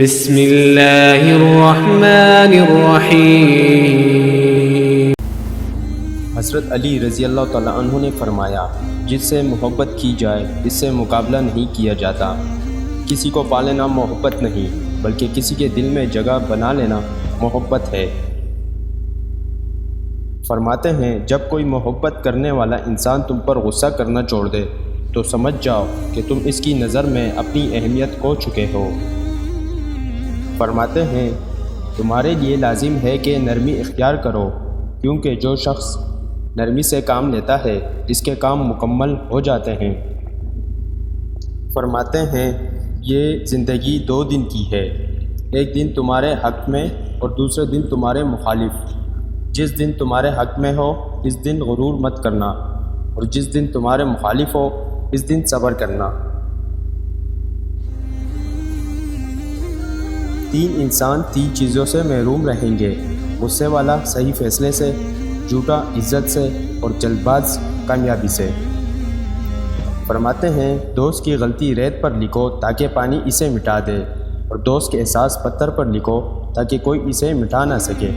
بسم اللہ الرحمن الرحیم۔ حضرت علی رضی اللہ تعالیٰ عنہ نے فرمایا، جس سے محبت کی جائے اس سے مقابلہ نہیں کیا جاتا۔ کسی کو پا لینا محبت نہیں، بلکہ کسی کے دل میں جگہ بنا لینا محبت ہے۔ فرماتے ہیں، جب کوئی محبت کرنے والا انسان تم پر غصہ کرنا چھوڑ دے تو سمجھ جاؤ کہ تم اس کی نظر میں اپنی اہمیت کھو چکے ہو۔ فرماتے ہیں، تمہارے لیے لازم ہے کہ نرمی اختیار کرو، کیونکہ جو شخص نرمی سے کام لیتا ہے اس کے کام مکمل ہو جاتے ہیں۔ فرماتے ہیں، یہ زندگی 2 دن کی ہے، ایک دن تمہارے حق میں اور دوسرے دن تمہارے مخالف۔ جس دن تمہارے حق میں ہو اس دن غرور مت کرنا، اور جس دن تمہارے مخالف ہو اس دن صبر کرنا۔ 3 انسان 3 چیزوں سے محروم رہیں گے: غصے والا صحیح فیصلے سے، جھوٹا عزت سے، اور جلد باز کامیابی سے۔ فرماتے ہیں، دوست کی غلطی ریت پر لکھو تاکہ پانی اسے مٹا دے، اور دوست کے احساس پتھر پر لکھو تاکہ کوئی اسے مٹا نہ سکے۔